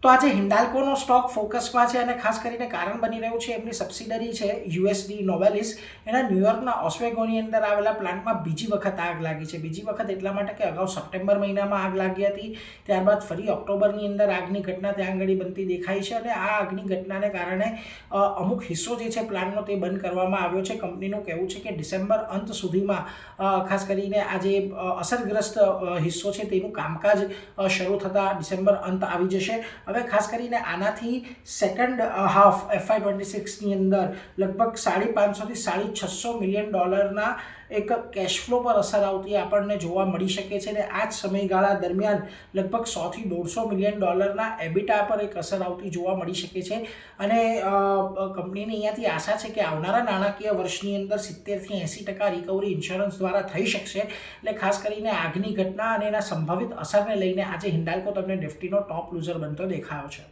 તો આજે હિન્ડાલ્કોનો સ્ટોક ફોકસમાં છે અને ખાસ કરીને કારણ બની રહ્યું છે એમની સબસિડરી છે યુએસડી નોવેલિસ. એના ન્યુયોર્કના ઓસ્વેગોની અંદર આવેલા પ્લાન્ટમાં બીજી વખત આગ લાગી છે. બીજી વખત એટલા માટે કે અગાઉ સપ્ટેમ્બર મહિનામાં આગ લાગી હતી, ત્યારબાદ ફરી ઓક્ટોબરની અંદર આગની ઘટના ત્યાં આગળ બનતી દેખાઈ છે અને આ આગની ઘટનાને કારણે અમુક હિસ્સો જે છે પ્લાન્ટનો તે બંધ કરવામાં આવ્યો છે. કંપનીનું કહેવું છે કે ડિસેમ્બર અંત સુધીમાં ખાસ કરીને આ જે અસરગ્રસ્ત હિસ્સો છે તેનું કામકાજ શરૂ થતાં ડિસેમ્બર અંત આવી જશે. હવે ખાસ કરીને આનાથી સેકન્ડ હાફ FY26ની અંદર લગભગ $550 થી $650 મિલિયન એક કેશ ફ્લો પર અસર આવતી આપણને જોવા મળી શકે છે અને આ જ સમયગાળા દરમિયાન લગભગ $100 થી $150 મિલિયન એબિટા પર એક અસર આવતી જોવા મળી શકે છે. અને કંપનીને અહીંયાથી આશા છે કે આવનારા નાણાકીય વર્ષની અંદર 70 થી 80% રિકવરી ઇન્સ્યોરન્સ દ્વારા થઈ શકશે. એટલે ખાસ કરીને આગની ઘટના અને એના સંભવિત અસરને લઈને આજે હિન્ડાલ્કો તમને નિફ્ટીનો ટોપ લૂઝર બનતો દેખાયો છે.